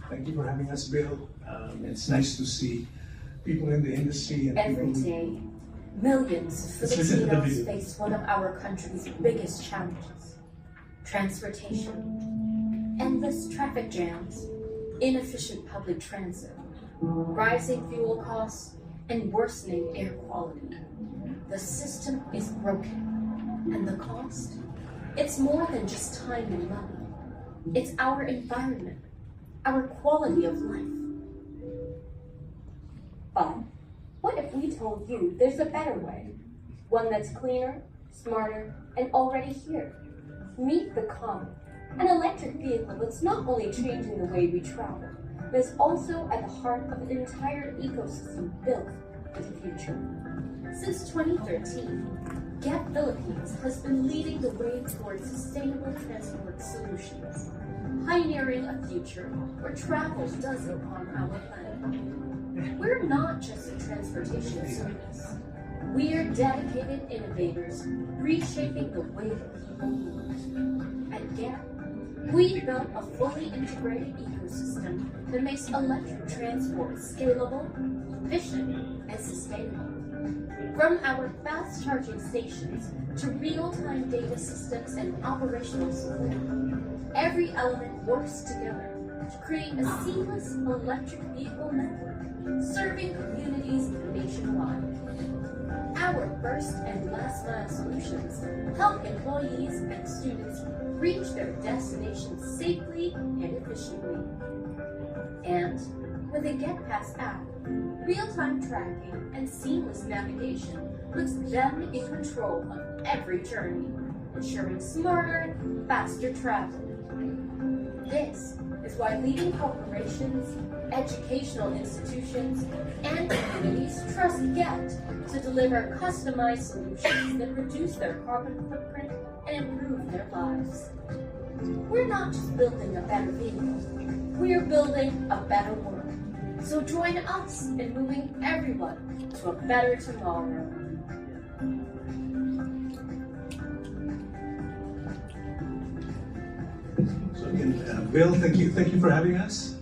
Thank you for having us, Bill. It's nice to see people in the industry and Every people. day, millions of Let's listen to the Filipinos video. face one of our country's biggest challenges: transportation. Endless traffic jams, inefficient public transit, rising fuel costs, and worsening air quality. The system is broken, and the cost? It's more than just time and money. It's our environment, our quality of life. But what if we told you there's a better way? One that's cleaner, smarter, and already here. Meet the Comet, an electric vehicle that's not only changing the way we travel, but is also at the heart of an entire ecosystem built for the future. Since 2013, GET Philippines has been leading the way towards sustainable transport solutions, pioneering a future where travel doesn't harm our planet. We're not just a transportation service. We're dedicated innovators reshaping the way that people move. At GET, we built a fully integrated ecosystem that makes electric transport scalable, efficient, and sustainable. From our fast charging stations to real-time data systems and operational support, every element works together to create a seamless electric vehicle network serving communities nationwide. Our first and last mile solutions help employees and students reach their destinations safely and efficiently. And with the GetPass app, real-time tracking and seamless navigation puts them in control of every journey, ensuring smarter, faster travel. This is why leading corporations, educational institutions, and communities trust GET to deliver customized solutions that reduce their carbon footprint and improve their lives. We're not just building a better vehicle, we're building a better world. So join us in moving everyone to a better tomorrow. So again, Bill, thank you for having us.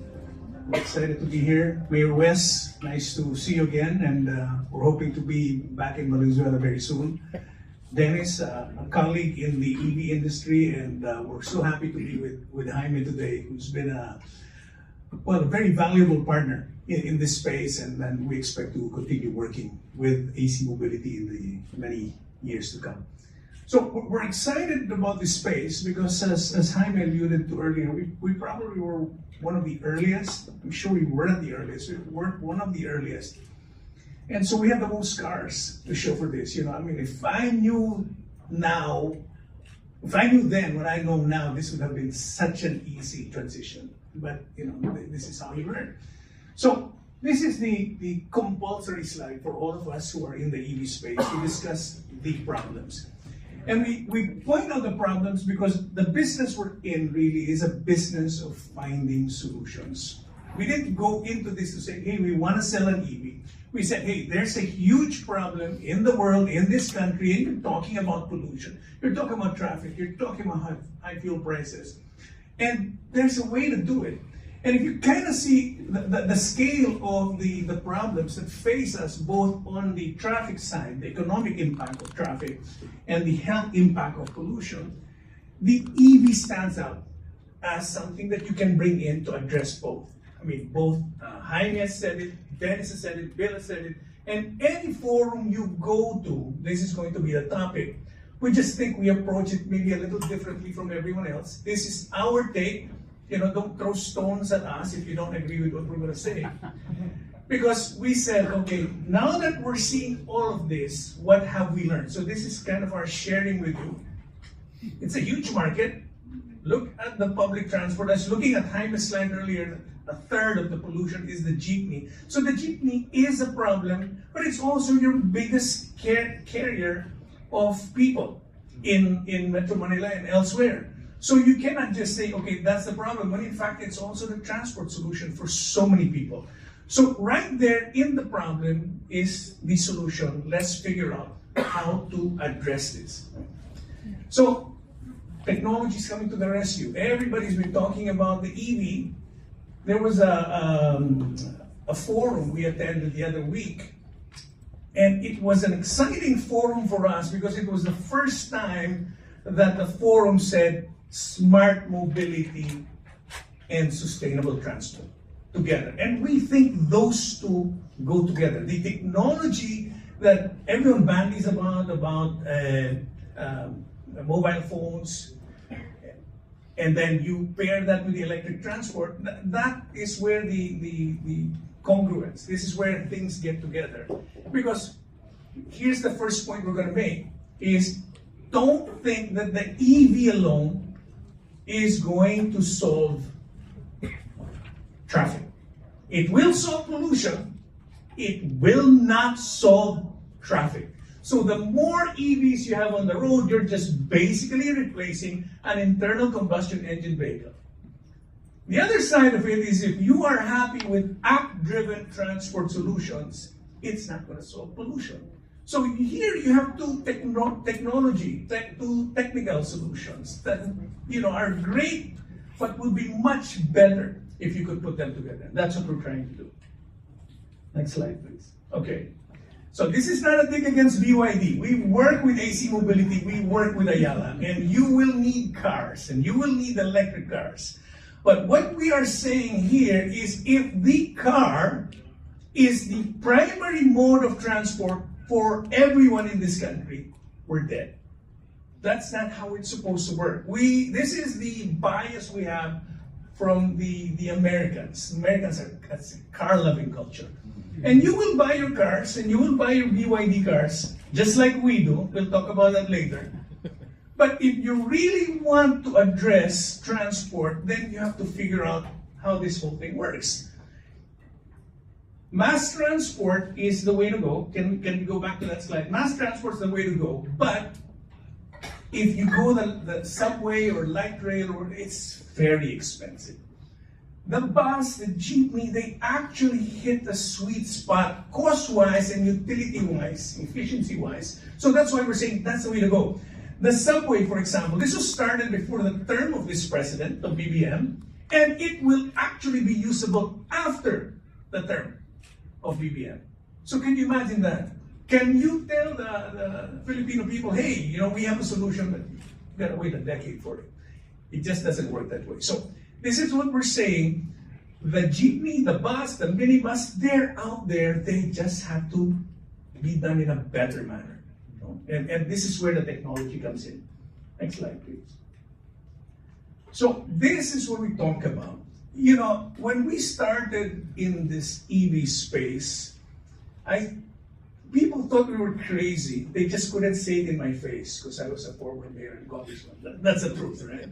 We're excited to be here. Mayor Wes, nice to see you again, and we're hoping to be back in Valenzuela very soon. Dennis, a colleague in the EV industry, and we're so happy to be with Jaime today, who's been a very valuable partner in this space, and then we expect to continue working with AC Mobility in the many years to come. So we're excited about this space because, as Jaime alluded to earlier, we probably were one of the earliest. I'm sure we weren't the earliest. We were one of the earliest. And so we have the most scars to show for this. I mean, if I knew then what I know now, this would have been such an easy transition. But, this is how you learn. So this is the compulsory slide for all of us who are in the EV space to discuss the problems. And we point out the problems because the business we're in really is a business of finding solutions. We didn't go into this to say, hey, we want to sell an EV. We said, hey, there's a huge problem in the world, in this country, and you're talking about pollution. You're talking about traffic. You're talking about high fuel prices. And there's a way to do it. And if you kind of see the scale of the problems that face us both on the traffic side, the economic impact of traffic, and the health impact of pollution, the EV stands out as something that you can bring in to address both. I mean, both Jaime has said it, Dennis has said it, Bill has said it, and any forum you go to, this is going to be a topic. We just think we approach it maybe a little differently from everyone else. This is our take. Don't throw stones at us if you don't agree with what we're going to say. Because we said, okay, now that we're seeing all of this, what have we learned? So this is kind of our sharing with you. It's a huge market. Look at the public transport. I was looking at Jaime's slide earlier. A third of the pollution is the jeepney. So the jeepney is a problem, but it's also your biggest carrier of people in Metro Manila and elsewhere. So you cannot just say, okay, that's the problem, when in fact it's also the transport solution for so many people. So right there in the problem is the solution. Let's figure out how to address this. So technology is coming to the rescue. Everybody's been talking about the EV. there was a forum we attended the other week, and it was an exciting forum for us because it was the first time that the forum said smart mobility and sustainable transport together. And we think those two go together. The technology that everyone bandies about mobile phones, and then you pair that with the electric transport, that is where the congruence, this is where things get together. Because here's the first point we're going to make, is don't think that the EV alone is going to solve traffic. It will solve pollution, it will not solve traffic. So the more EVs you have on the road, you're just basically replacing an internal combustion engine vehicle. The other side of it is if you are happy with app-driven transport solutions, it's not going to solve pollution. So here you have two technical solutions that are great, but will be much better if you could put them together. That's what we're trying to do. Next slide, please. Okay. So this is not a dig against BYD. We work with AC Mobility, we work with Ayala, and you will need cars, and you will need electric cars. But what we are saying here is if the car is the primary mode of transport for everyone in this country, we're dead. That's not how it's supposed to work. This is the bias we have from the Americans. Americans are a car-loving culture. And you will buy your cars, and you will buy your BYD cars, just like we do. We'll talk about that later. But if you really want to address transport, then you have to figure out how this whole thing works. Mass transport is the way to go. Can we go back to that slide? Mass transport is the way to go. But if you go the subway or light rail, it's very expensive. The bus, the jeepney, they actually hit the sweet spot cost-wise and utility-wise, efficiency-wise. So that's why we're saying that's the way to go. The subway, for example, this was started before the term of this president, of BBM, and it will actually be usable after the term of BBM. So can you imagine that? Can you tell the Filipino people, hey, we have a solution, but you gotta wait a decade for it. It just doesn't work that way. So this is what we're saying. The jeepney, the bus, the minibus, they're out there. They just have to be done in a better manner. And this is where the technology comes in. Next slide, please. So this is what we talk about. When we started in this EV space, people thought we were crazy. They just couldn't say it in my face because I was a former mayor and congressman. That's the truth, right?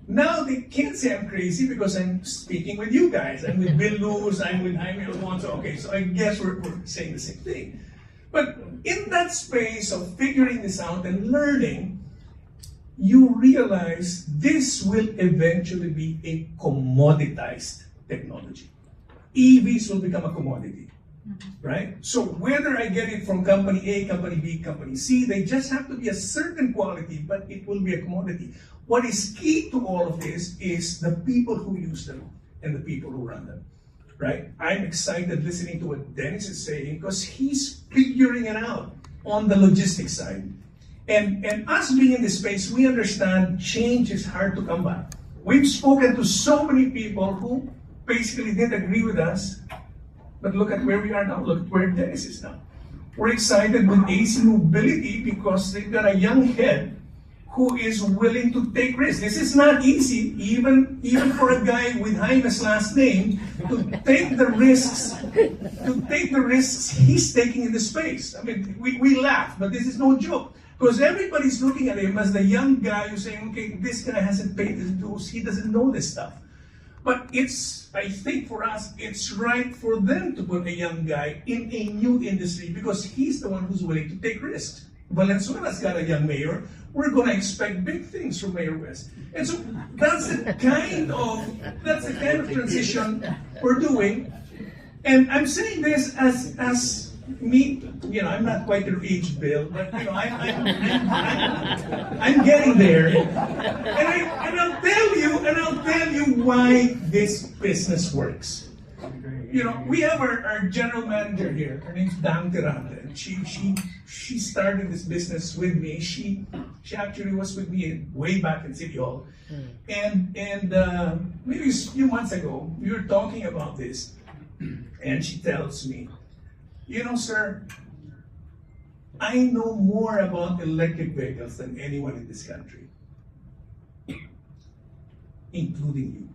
Now they can't say I'm crazy because I'm speaking with you guys. I'm with Bill Luz, I'm with Jaime Alonso. Okay, so I guess we're saying the same thing. But in that space of figuring this out and learning, you realize this will eventually be a commoditized technology. EVs will become a commodity. Right? So whether I get it from company A, company B, company C, they just have to be a certain quality, but it will be a commodity. What is key to all of this is the people who use them and the people who run them. Right? I'm excited listening to what Dennis is saying because he's figuring it out on the logistics side. And us being in this space, we understand change is hard to come by. We've spoken to so many people who basically didn't agree with us. But look at where we are now. Look at where Dennis is now. We're excited with AC Mobility because they've got a young head who is willing to take risks. This is not easy, even for a guy with Jaime's last name, to take the risks he's taking in the space. I mean, we laugh, but this is no joke. Because everybody's looking at him as the young guy who's saying, okay, this guy hasn't paid his dues, he doesn't know this stuff. But I think for us, it's right for them to put a young guy in a new industry because he's the one who's willing to take risks. Valenzuela's got a young mayor. We're going to expect big things from Mayor West. And so that's the kind of transition we're doing. And I'm saying this as me, I'm not quite your age, Bill, but I'm getting there. And I'll tell you why this business works. We have our general manager here. Her name's Dang Tiranda. And she started this business with me. She actually was with me way back in City Hall. And maybe a few months ago, we were talking about this, and she tells me, sir, I know more about electric vehicles than anyone in this country, including you.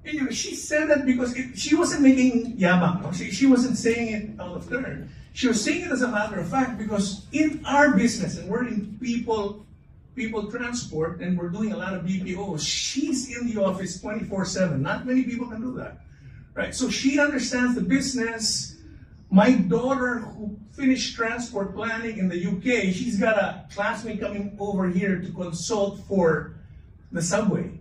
And she said that because she wasn't making yabang. No? She wasn't saying it out of turn. She was saying it as a matter of fact because in our business, and we're in people transport, and we're doing a lot of BPOs, she's in the office 24/7. Not many people can do that, right? So she understands the business. My daughter, who finished transport planning in the UK, she's got a classmate coming over here to consult for the subway.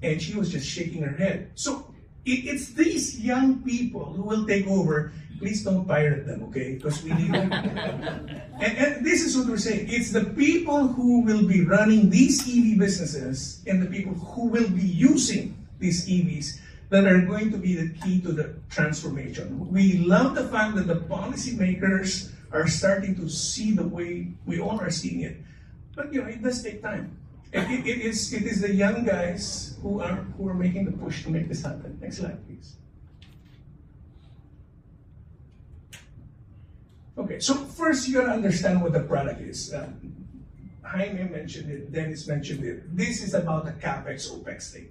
And she was just shaking her head. So it's these young people who will take over. Please don't pirate them, okay? Because we need them. and this is what we're saying. It's the people who will be running these EV businesses and the people who will be using these EVs that are going to be the key to the transformation. We love the fact that the policymakers are starting to see the way we all are seeing it. But it does take time. It is the young guys who are making the push to make this happen. Next slide, please. Okay, so first you gotta understand what the product is. Jaime mentioned it, Dennis mentioned it. This is about the CapEx, OpEx thing.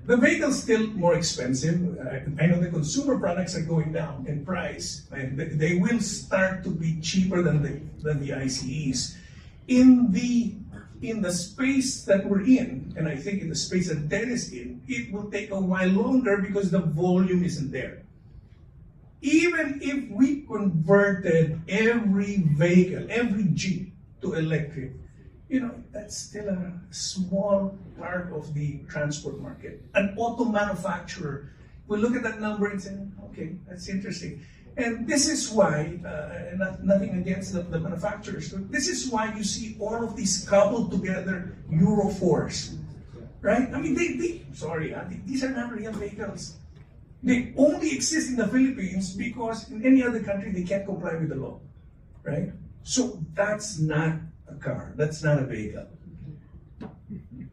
The vehicle's still more expensive. I know the consumer products are going down in price, and they will start to be cheaper than the ICEs. In the space that we're in, and I think in the space that Dennis is in, it will take a while longer because the volume isn't there. Even if we converted every vehicle, every Jeep to electric, that's still a small part of the transport market. An auto manufacturer will look at that number and say, okay, that's interesting. And this is why, nothing against the manufacturers, but this is why you see all of these coupled together Euro 4s, right? I mean, these are not real vehicles. They only exist in the Philippines because in any other country they can't comply with the law, right? So that's not a car, that's not a vehicle.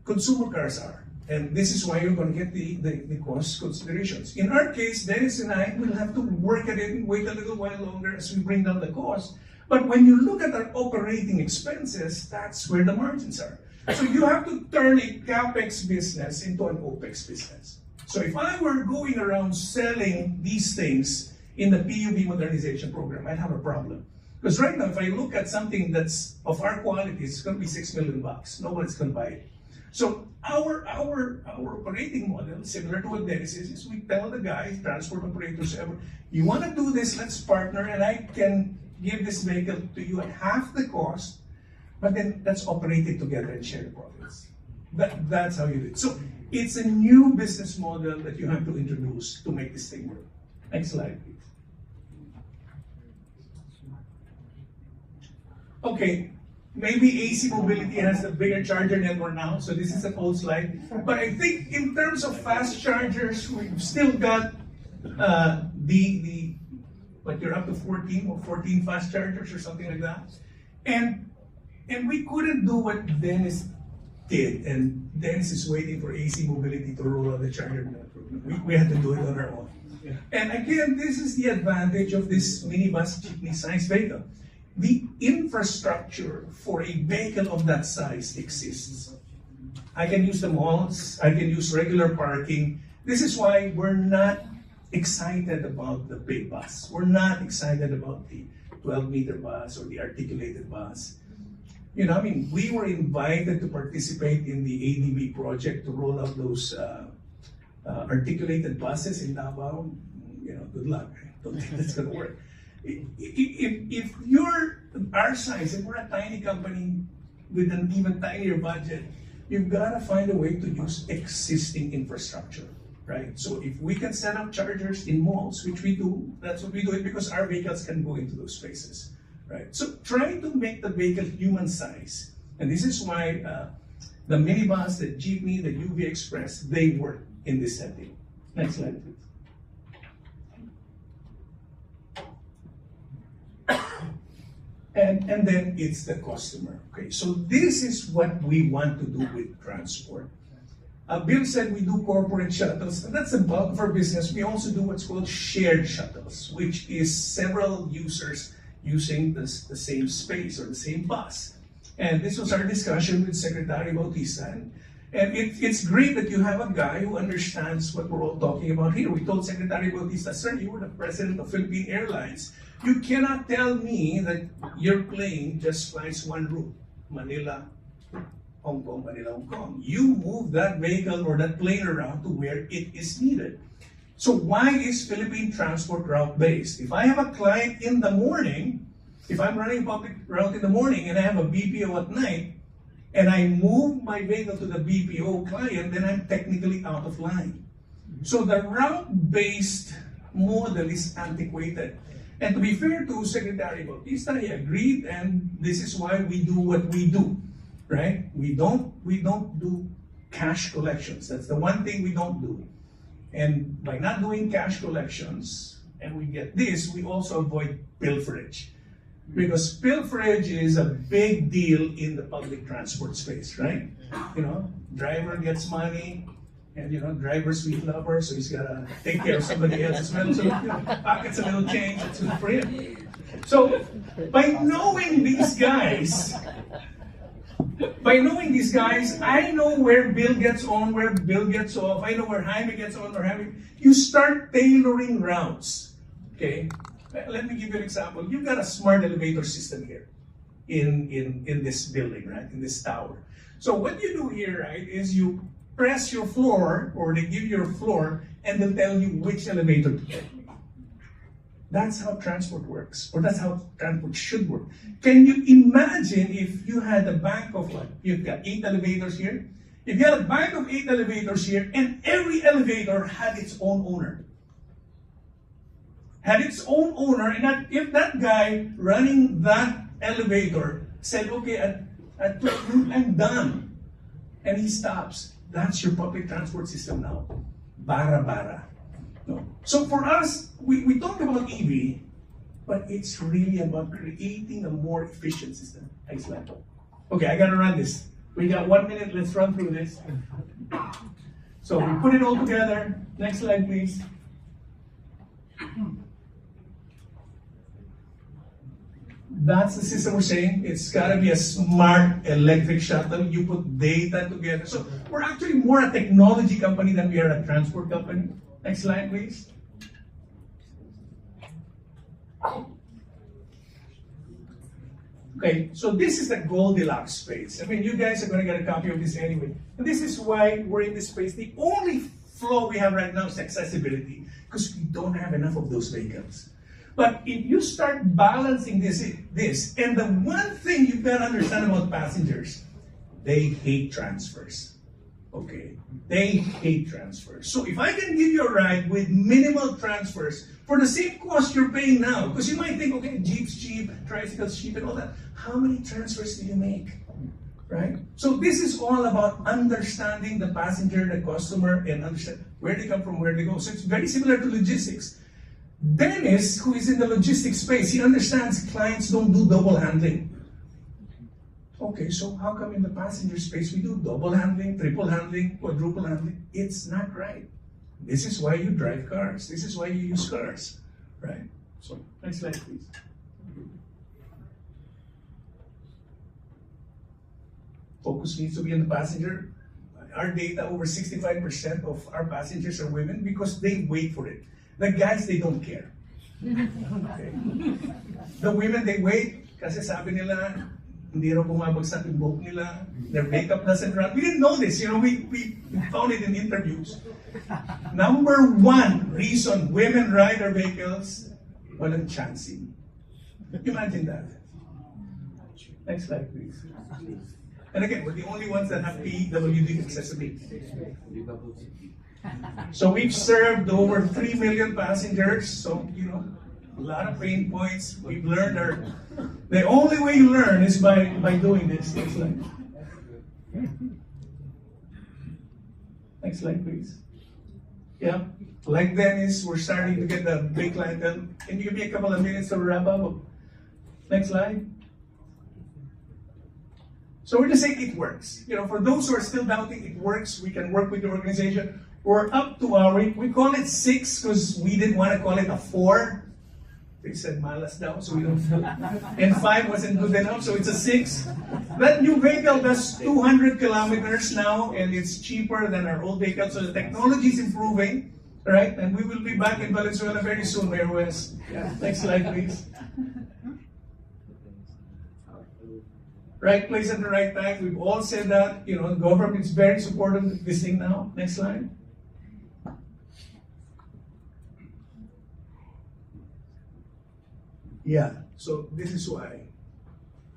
Consumer cars are. And this is why you're going to get the cost considerations. In our case, Dennis and I will have to work at it and wait a little while longer as we bring down the cost. But when you look at our operating expenses, that's where the margins are. So you have to turn a CapEx business into an OpEx business. So if I were going around selling these things in the PUB modernization program, I'd have a problem. Because right now, if I look at something that's of our quality, it's going to be $6 million. Nobody's going to buy it. So our operating model, similar to what Dennis is we tell the guys, transport operators, you want to do this, let's partner, and I can give this vehicle to you at half the cost, but then let's operate it together and share the profits. That's how you do it. So it's a new business model that you have to introduce to make this thing work. Next slide, please. Okay. Maybe AC Mobility has a bigger charger network now, so this is an old slide. But I think in terms of fast chargers, we've still got you're up to 14 fast chargers or something like that. And we couldn't do what Dennis did, and Dennis is waiting for AC Mobility to roll out the charger network. We had to do it on our own. Yeah. And again, this is the advantage of this minibus jeepney size vehicle. The infrastructure for a vehicle of that size exists. I can use the malls, I can use regular parking. This is why we're not excited about the big bus. We're not excited about the 12-meter bus or the articulated bus. We were invited to participate in the ADB project to roll out those articulated buses in Davao. Good luck. I don't think that's gonna work. If you're our size and we're a tiny company with an even tinier budget, you've got to find a way to use existing infrastructure. right? So if we can set up chargers in malls, which we do, that's what we do it because our vehicles can go into those spaces, right? So try to make the vehicle human size. And this is why the minibus, the jeepney, the UV Express, they work in this setting. Next slide, please. And then it's the customer. Okay, so this is what we want to do with transport. Bill said we do corporate shuttles, and that's the bulk of our business. We also do what's called shared shuttles, which is several users using the same space or the same bus. And this was our discussion with Secretary Bautista. And it's great that you have a guy who understands what we're all talking about here. We told Secretary Bautista, sir, you were the president of Philippine Airlines. You cannot tell me that your plane just flies one route, Manila, Hong Kong, Manila, Hong Kong. You move that vehicle or that plane around to where it is needed. So why is Philippine transport route based? If I have a client in the morning, if I'm running a public route in the morning and I have a BPO at night, and I move my vehicle to the BPO client, then I'm technically out of line. So the route-based model is antiquated. And to be fair to Secretary Bautista, he agreed, and this is why we do what we do, right? We don't do cash collections. That's the one thing we don't do. And by not doing cash collections, and we get this, we also avoid pilferage. Because pilferage is a big deal in the public transport space, right? You know, driver gets money, and you know, driver's sweet lover, so he's gotta take care of somebody else as well. So you know, pockets a little change, it's good for him. So by knowing these guys, I know where Bill gets on, where Bill gets off. I know where Jaime gets on, where Jaime. You start tailoring routes, okay? Let me give you an example. You've got a smart elevator system here in this building, right? In this tower. So what you do here, right, is you press your floor, or they give you your floor, and they'll tell you which elevator to take. That's how transport works, or that's how transport should work. Can you imagine if you had a bank of what? You've got 8 elevators here. If you had a bank of 8 elevators here, and every elevator had its own owner. Had its own owner, and that, if that guy running that elevator said, okay, at 12 noon, I'm done, and he stops, that's your public transport system now. Bara-bara. No. So for us, we talk about EV, but it's really about creating a more efficient system. Excellent. Okay, I gotta run this. We got 1 minute, let's run through this. So we put it all together. Next slide, please. That's the system we're saying. It's got to be a smart electric shuttle. You put data together. So we're actually more a technology company than we are a transport company. Next slide, please. Okay, so this is the Goldilocks space. I mean, you guys are going to get a copy of this anyway. And this is why we're in this space. The only flaw we have right now is accessibility, because we don't have enough of those vehicles. But if you start balancing this, and the one thing you've got to understand about passengers, they hate transfers. Okay, they hate transfers. So if I can give you a ride with minimal transfers for the same cost you're paying now, because you might think, okay, Jeep's cheap, tricycle's cheap, and all that. How many transfers do you make? Right? So this is all about understanding the passenger, the customer, and understand where they come from, where they go. So it's very similar to logistics. Dennis, who is in the logistics space, he understands clients don't do double handling. Okay, so how come in the passenger space we do double handling, triple handling, quadruple handling? It's not right. This is why you drive cars. This is why you use cars, right? So, next slide, please. Focus needs to be on the passenger. Our data, over 65% of our passengers are women because they wait for it. The guys, they don't care. Okay. The women, they wait kasi sabi nila, hindi raw bumabagsak yung buhok nila, their makeup doesn't run. We didn't know this, you know, we found it in interviews. Number 1 reason women ride our vehicles, walang chancing. Imagine that. Next slide, please. And again, we're the only ones that have PWD accessibility. So we've served over 3 million passengers. So, a lot of pain points. We've learned the only way you learn is by doing this. Next slide. Next slide, please. Yeah. Like Dennis, we're starting to get the big clientele. Can you give me a couple of minutes to wrap up? Next slide. So we're just saying it works. For those who are still doubting it works, we can work with the organization. We're up to we call it 6 because we didn't want to call it a 4. They said malas down, so we don't. And 5 wasn't good enough, so it's a 6. That new vehicle does 200 kilometers now, and it's cheaper than our old vehicle. So the technology is improving, right? And we will be back in Valenzuela very soon, Mayor West. Yeah. Next slide, please. Right place at the right time. We've all said that. The government is very supportive of this thing now. Next slide. Yeah, so this is why.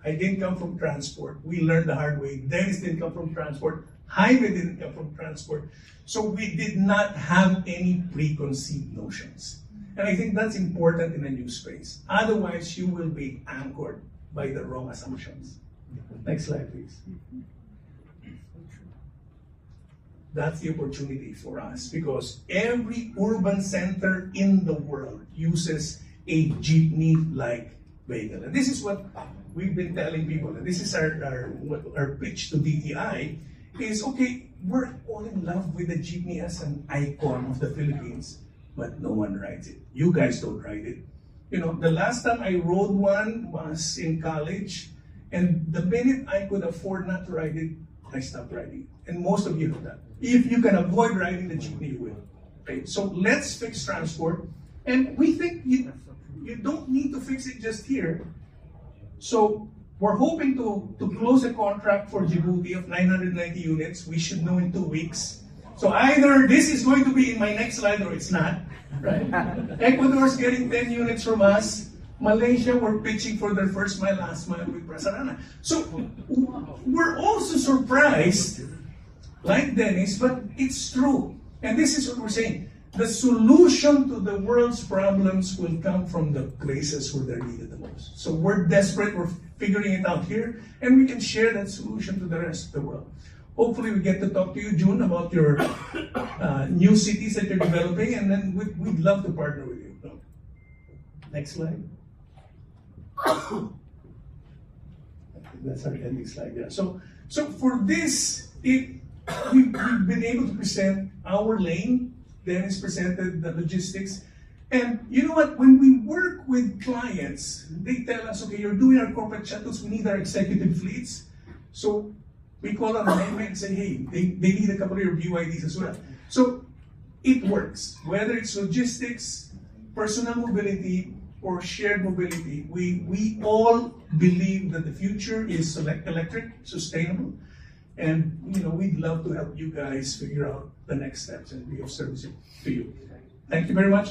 I didn't come from transport. We learned the hard way. Dennis didn't come from transport. Jaime didn't come from transport. So we did not have any preconceived notions. And I think that's important in a new space. Otherwise, you will be anchored by the wrong assumptions. Next slide, please. That's the opportunity for us because every urban center in the world uses a jeepney-like vehicle. And this is what we've been telling people, and this is our pitch to DTI, is okay, we're all in love with the jeepney as an icon of the Philippines, but no one rides it. You guys don't ride it. The last time I rode one was in college, and the minute I could afford not to ride it, I stopped riding it. And most of you know that. If you can avoid riding the jeepney, you will. Okay? So let's fix transport. And we think you don't need to fix it just here. So we're hoping to close a contract for Djibouti of 990 units. We should know in 2 weeks. So either this is going to be in my next slide or it's not. Right? Ecuador's getting 10 units from us. Malaysia, we're pitching for their first mile, last mile with Prasarana. So we're also surprised, like Dennis, but it's true. And this is what we're saying. The solution to the world's problems will come from the places where they're needed the most. So we're desperate, we're figuring it out here, and we can share that solution to the rest of the world. Hopefully we get to talk to you, June, about your new cities that you're developing, and then we'd love to partner with you. Next slide. That's our ending slide there. So for this, we've been able to present our lane. Dennis presented the logistics. And you know what? When we work with clients, they tell us, okay, you're doing our corporate shuttles, we need our executive fleets. So we call on Jaime and say, hey, they need a couple of your BYDs as well. So it works. Whether it's logistics, personal mobility, or shared mobility, we all believe that the future is electric, sustainable, and we'd love to help you guys figure out the next steps and be of service to you. Thank you very much.